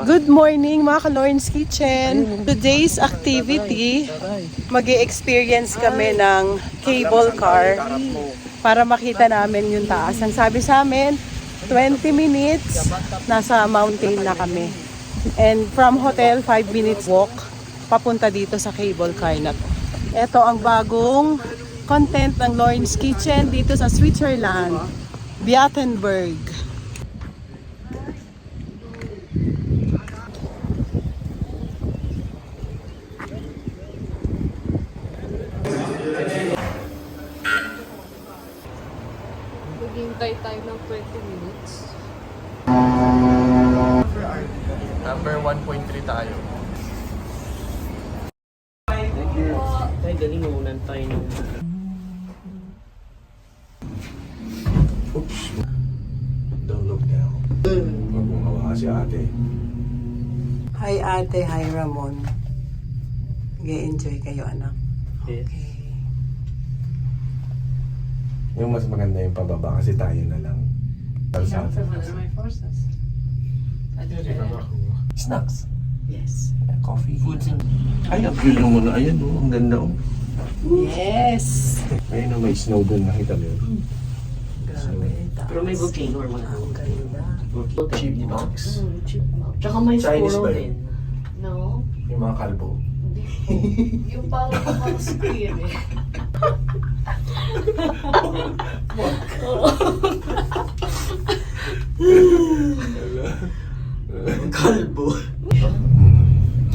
Good morning mga ka-Lawrence Kitchen. Today's activity, mag-i-experience kami ng cable car para makita namin yung taas. Ang sabi sa amin, 20 minutes, nasa mountain na kami. And from hotel, 5 minutes walk, papunta dito sa cable car na to. Ito ang bagong content ng Lawrence Kitchen dito sa Switzerland, Beatenberg. Maghintay tayo ng 20 minutes. Number 1.3 tayo. Ay, galing umunan tayo ng... Oops. Don't look down. Huwag mong hawa si ate. Hi ate, hi Ramon. Nag-enjoy kayo anak. Yes. Yung mas maganda yung pababa kasi tayo na lang. Snacks. Yes. Coffee. Foods and... Ay, appeal mo na. Ayan oh, ang ganda oh. Yes! Ayun oh, may snow doon. Nakita mo yun. Grabe. Pero may volcano or mga Ang ganda. Chimney box. chipmunk. Tsaka may Chinese squirrel ba yun? din. No? Yung mga kalbo. Yung parang squid eh. Kalbo.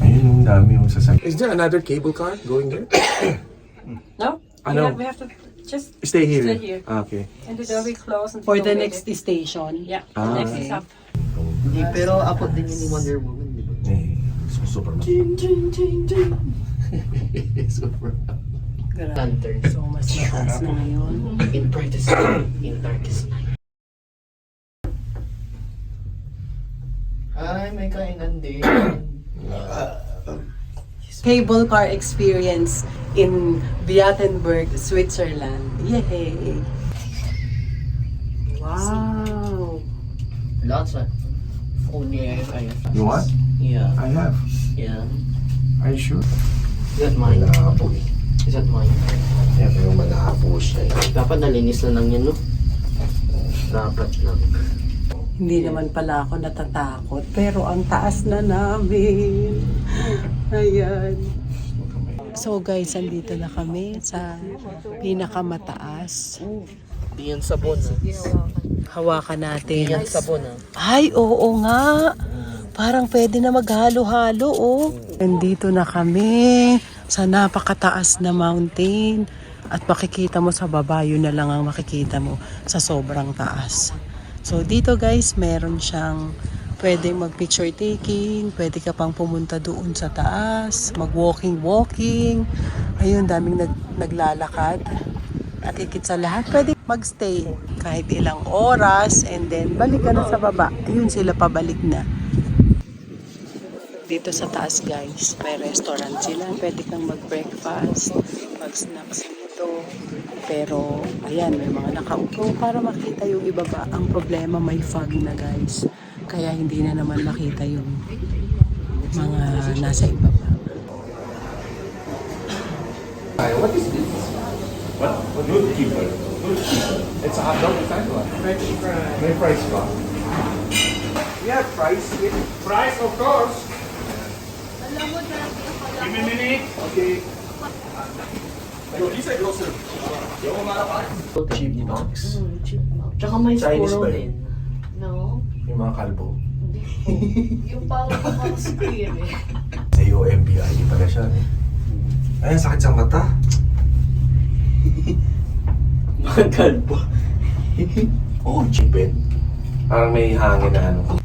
Ayun, ang dami yung sasakyan. Is there another cable car going there? No? Ano? We have to just Stay here. Stay here. Ah, okay. and the door will close and For the go next station. Yeah. Ah. Next is up. Hindi, pero ako din yun ni Wonder Woman, di ba? Eh, Superman. Superman. Grabe. Lantern. So, mas mataas na ngayon. In brightest night, in darkest night. Ay, may kainan din. Cable car experience in Beatenberg, Switzerland. Yay! Wow! Lots of only I have. You want? Yeah. I have. Yeah. Are you sure? Is that mine? Malabo eh. Is that mine? Yan, pero malabo siya eh. Dapat nalinis na lang yan, no? Dapat lang. Hindi naman pala ako natatakot, pero ang taas na namin. Ayan. So guys, andito na kami sa pinakamataas. Di yan sabon, ah. Hawakan natin. Di yan sabon, ah. Ay, oo nga. Parang pwede na maghalo-halo, oh. Nandito na kami sa napakataas na mountain. At makikita mo sa baba, yun na lang ang makikita mo sa sobrang taas. So dito guys, meron siyang pwedeng mag-picture taking, pwede ka pang pumunta doon sa taas, mag-walking. Ayun, daming naglalakad. At higit sa lahat, pwede magstay kahit ilang oras and then balik ka na sa baba. Ayun, sila pabalik na. Dito sa taas guys, may restaurant sila. Pwede kang mag-breakfast, mag-snacks dito. Pero, ayan, may mga nakaupo para makita yung ibaba. Ang problema, may fog na guys. Kaya hindi na naman makita yung mga nasa ibaba. What is this? What? Good keeper. Good keeper. It's a hot dog type one. French fries. May fries ba? We have fries here. Fries, of course. Alam mo dati pala. Give me a minute. Okay. Yo, this is grocery. Yo, chimney box. Chipmunk. Tsaka may Chinese squirrel ba din. yun? No? Yung mga kalbo. Yung parang squid eh. Sa UMBI pala siya. Ay, sakit sa mata. Mga kalbo. Oh, chipin. Parang may hangin na ano.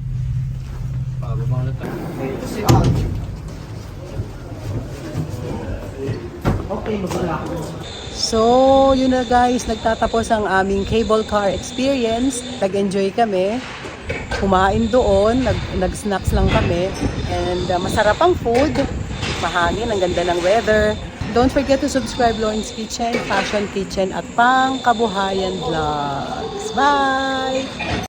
So, yun na guys, nagtatapos ang aming cable car experience. Nag-enjoy kami. Kumain doon, nag-snacks lang kami. And masarap ang food. Mahangin, ang ganda ng weather. Don't forget to subscribe Lawrence Kitchen, Fashion Kitchen at Pang Kabuhayan Vlogs. Bye!